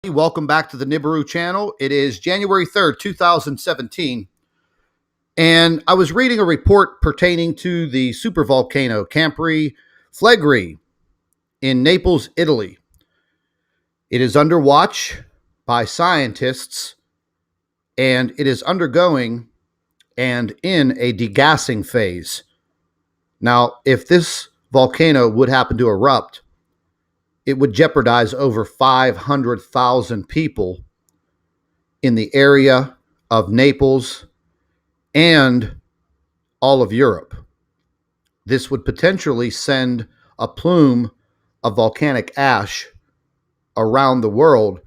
Welcome back to the Nibiru channel. It is January 3rd, 2017, and I was reading a report pertaining to the supervolcano Campri Flegrei in Naples, Italy. It is under watch by scientists, and it is undergoing and in a degassing phase. Now, if this volcano would happen to erupt, it would jeopardize over 500,000 people in the area of Naples and all of Europe. This would potentially send a plume of volcanic ash around the world,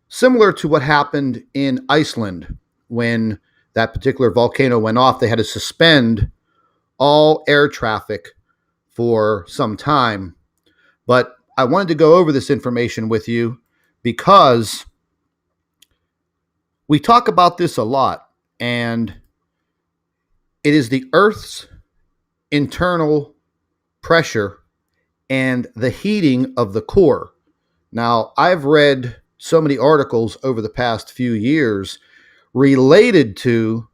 similar to what happened in Iceland when that particular volcano went off. They had to suspend all air traffic for some time. But I wanted to go over this information with you because we talk about this a lot, and it is the Earth's internal pressure and the heating of the core. Now, I've read so many articles over the past few years related to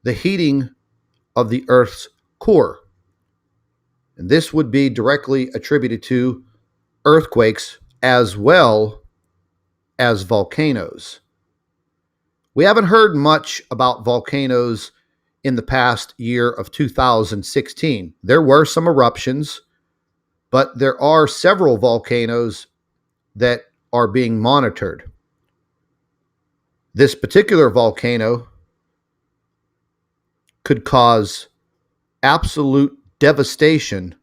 the heating of the Earth's core. And this would be directly attributed to earthquakes as well as volcanoes. We haven't heard much about volcanoes in the past year of 2016. There were some eruptions, but there are several volcanoes that are being monitored. This particular volcano could cause absolute devastation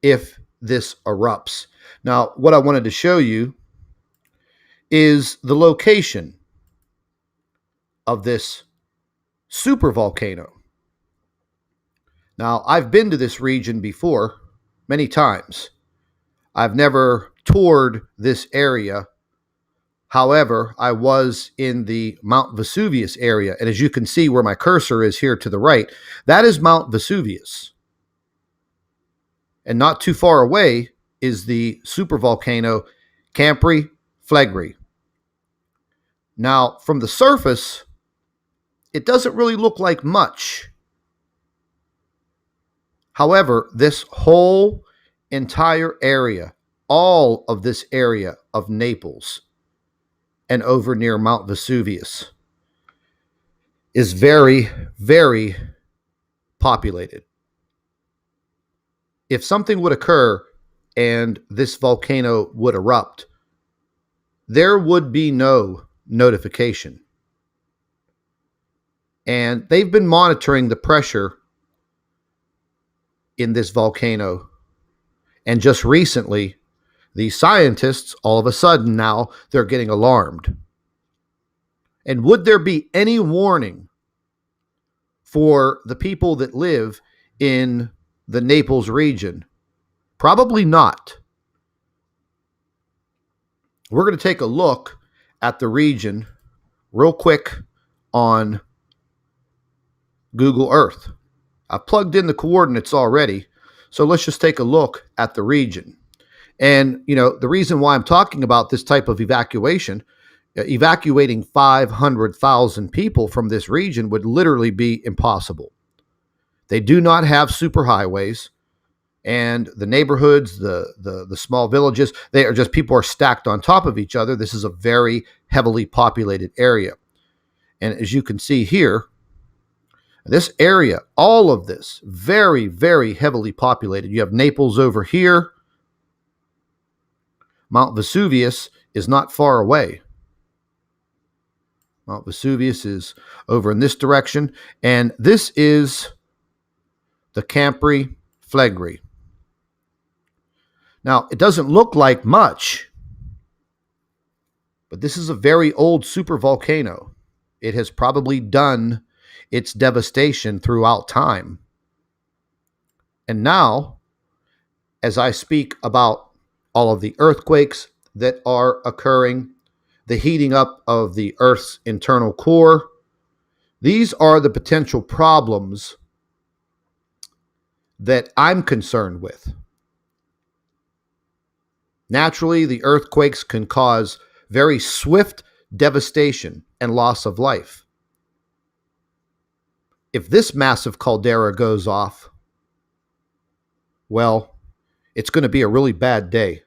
if this erupts. Now, what I wanted to show you is the location of this supervolcano. Now, I've been to this region before many times. I've never toured this area. However, I was in the Mount Vesuvius area, and as you can see where my cursor is here to the right, that is Mount Vesuvius. And not too far away is the supervolcano Campri Flegrei. Now, from the surface, it doesn't really look like much. However, this whole entire area, all of this area of Naples and over near Mount Vesuvius, is very, very populated. If something would occur and this volcano would erupt, there would be no notification. And they've been monitoring the pressure in this volcano. And just recently, the scientists, all of a sudden now, they're getting alarmed. And would there be any warning for the people that live in the Naples region? Probably not. We're going to take a look at the region real quick on Google Earth. I've plugged in the coordinates already, so let's just take a look at the region. And, the reason why I'm talking about this type of evacuation, evacuating 500,000 people from this region would literally be impossible. They do not have superhighways, and the neighborhoods, the small villages, people are stacked on top of each other. This is a very heavily populated area. And as you can see here, this area, all of this, very, very heavily populated. You have Naples over here. Mount Vesuvius is not far away. Mount Vesuvius is over in this direction. And this is the Campri Flegrei. Now, it doesn't look like much, but this is a very old supervolcano. It has probably done its devastation throughout time. And now, as I speak about all of the earthquakes that are occurring, the heating up of the Earth's internal core, these are the potential problems that I'm concerned with. Naturally, the earthquakes can cause very swift devastation and loss of life. If this massive caldera goes off, well, it's going to be a really bad day.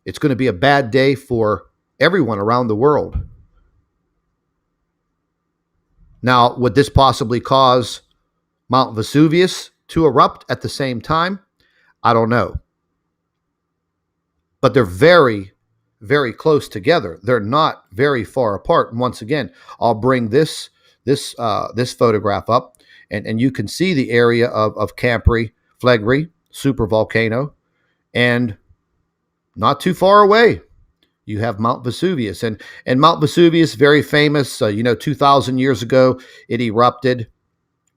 It's going to be a bad day for everyone around the world. Now, would this possibly cause Mount Vesuvius to erupt at the same time? I don't know. But they're very, very close together. They're not very far apart. And once again, I'll bring this photograph up, and you can see the area of Campri, Flegrei, supervolcano, and not too far away, you have Mount Vesuvius. And Mount Vesuvius, very famous. 2,000 years ago, it erupted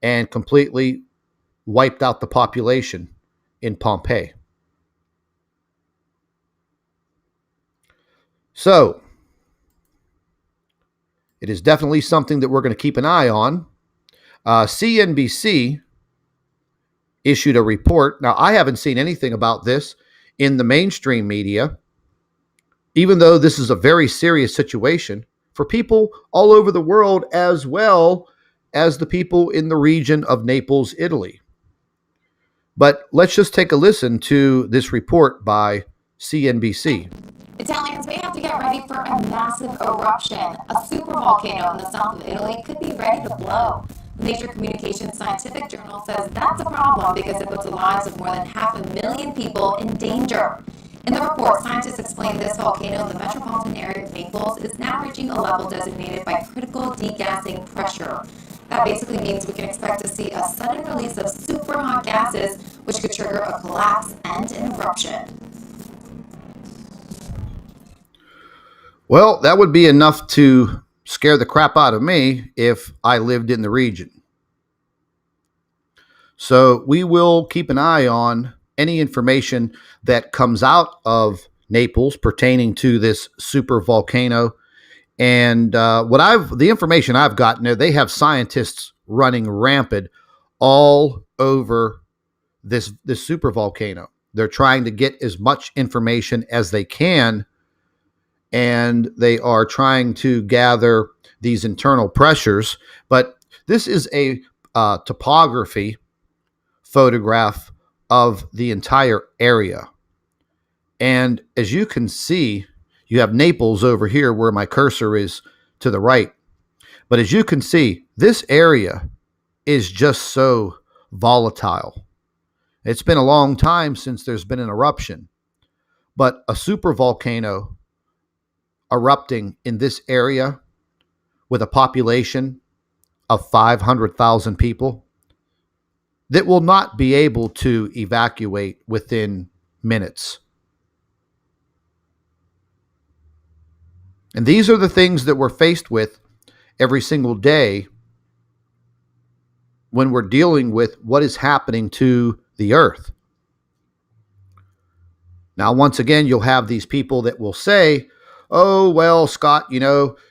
and completely wiped out the population in Pompeii. So, it is definitely something that we're going to keep an eye on. CNBC issued a report. Now, I haven't seen anything about this in the mainstream media, even though this is a very serious situation for people all over the world, as well as the people in the region of Naples, Italy. But let's just take a listen to this report by CNBC. Italians may have to get ready for a massive eruption. A supervolcano in the south of Italy could be ready to blow. The Nature Communications Scientific Journal says that's a problem because it puts the lives of more than 500,000 people in danger. In the report, scientists explain this volcano in the metropolitan area of Naples is now reaching a level designated by critical degassing pressure. That basically means we can expect to see a sudden release of super hot gases, which could trigger a collapse and an eruption. Well, that would be enough to scare the crap out of me if I lived in the region. So we will keep an eye on any information that comes out of Naples pertaining to this super volcano. And the information I've gotten there, they have scientists running rampant all over this super volcano. They're trying to get as much information as they can, and they are trying to gather these internal pressures. But this is a topography photograph of the entire area. And as you can see, you have Naples over here where my cursor is to the right. But as you can see, this area is just so volatile. It's been a long time since there's been an eruption. But a supervolcano erupting in this area with a population of 500,000 people that will not be able to evacuate within minutes. And these are the things that we're faced with every single day when we're dealing with what is happening to the earth. Now, once again, you'll have these people that will say, oh, well, Scott,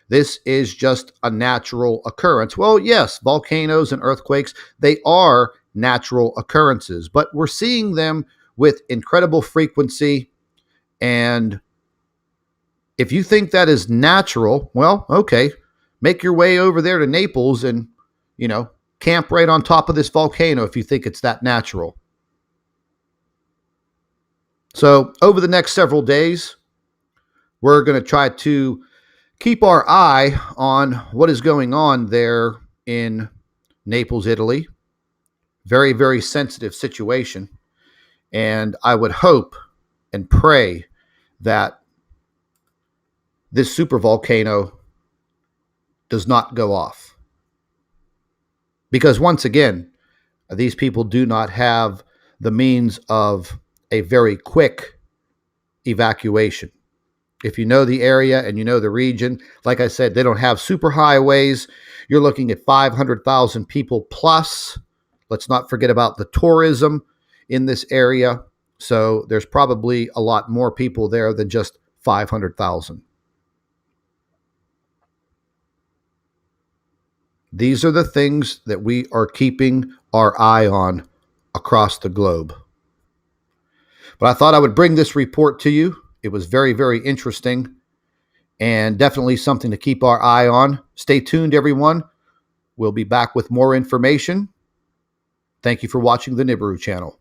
this is just a natural occurrence. Well, yes, volcanoes and earthquakes, they are natural occurrences, but we're seeing them with incredible frequency. And if you think that is natural, well, okay, make your way over there to Naples and, camp right on top of this volcano if you think it's that natural. So over the next several days, we're going to try to keep our eye on what is going on there in Naples, Italy. Very, very sensitive situation. And I would hope and pray that this supervolcano does not go off. Because once again, these people do not have the means of a very quick evacuation. If you know the area and you know the region, like I said, they don't have super highways. You're looking at 500,000 people plus. Let's not forget about the tourism in this area. So there's probably a lot more people there than just 500,000. These are the things that we are keeping our eye on across the globe. But I thought I would bring this report to you. It was very, very interesting. and definitely something to keep our eye on. Stay tuned, everyone. We'll be back with more information. Thank you for watching the Nibiru channel.